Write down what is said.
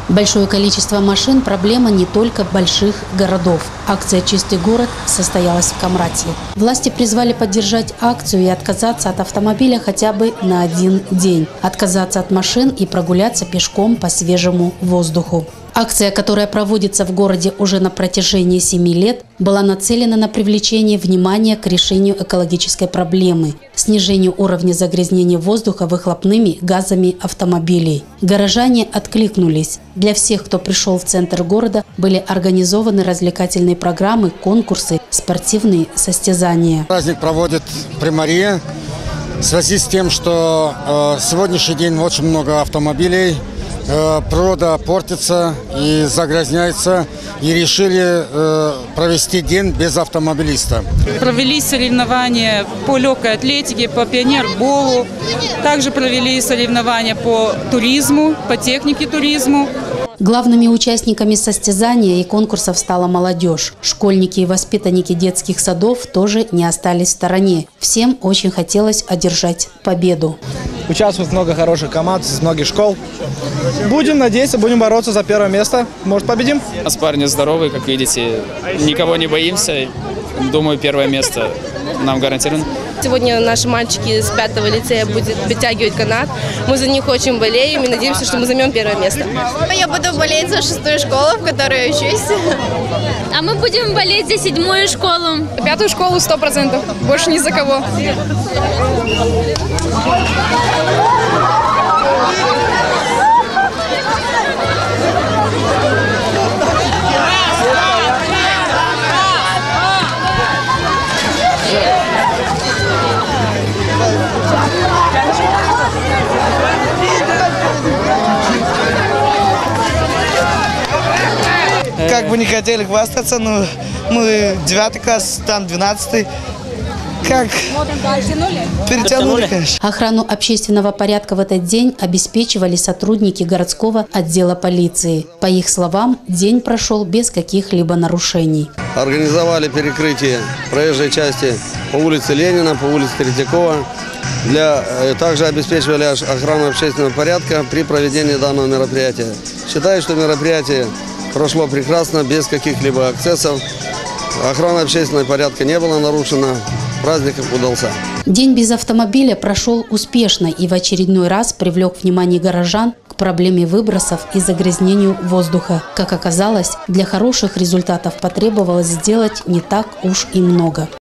Большое количество машин – проблема не только больших городов. Акция «Чистый город» состоялась в Камрате. Власти призвали поддержать акцию и отказаться от автомобиля хотя бы на один день. Отказаться от машин и прогуляться пешком по свежему воздуху. Акция, которая проводится в городе уже на протяжении 7 лет, была нацелена на привлечение внимания к решению экологической проблемы – снижению уровня загрязнения воздуха выхлопными газами автомобилей. Горожане откликнулись. Для всех, кто пришел в центр города, были организованы развлекательные программы, конкурсы, спортивные состязания. Праздник проводит Приморье в связи с тем, что сегодняшний день очень много автомобилей. Природа портится и загрязняется, и решили провести день без автомобилиста. Провели соревнования по легкой атлетике, по пионерболу, также провели соревнования по туризму, по технике туризму. Главными участниками состязания и конкурсов стала молодежь. Школьники и воспитанники детских садов тоже не остались в стороне. Всем очень хотелось одержать победу. Участвует много хороших команд из многих школ. Будем надеяться, будем бороться за первое место. Может, победим? У нас парни здоровые, как видите. Никого не боимся. Думаю, первое место нам гарантировано. Сегодня наши мальчики с 5-го лицея будут вытягивать канат. Мы за них очень болеем и надеемся, что мы займем первое место. Я буду болеть за 6-ю школу, в которой я учусь. А мы будем болеть за 7-ю школу. 5-ю школу 100%. Больше ни за кого. Как бы не хотели хвастаться, но мы 9 класс, там 12-й. Как? Перетянули, конечно. Охрану общественного порядка в этот день обеспечивали сотрудники городского отдела полиции. По их словам, день прошел без каких-либо нарушений. Организовали перекрытие проезжей части по улице Ленина, по улице Третьякова. Также обеспечивали охрану общественного порядка при проведении данного мероприятия. Считаю, что мероприятие прошло прекрасно, без каких-либо эксцессов. Охрана общественного порядка не была нарушена. Праздник удался. День без автомобиля прошел успешно и в очередной раз привлек внимание горожан к проблеме выбросов и загрязнению воздуха. Как оказалось, для хороших результатов потребовалось сделать не так уж и много.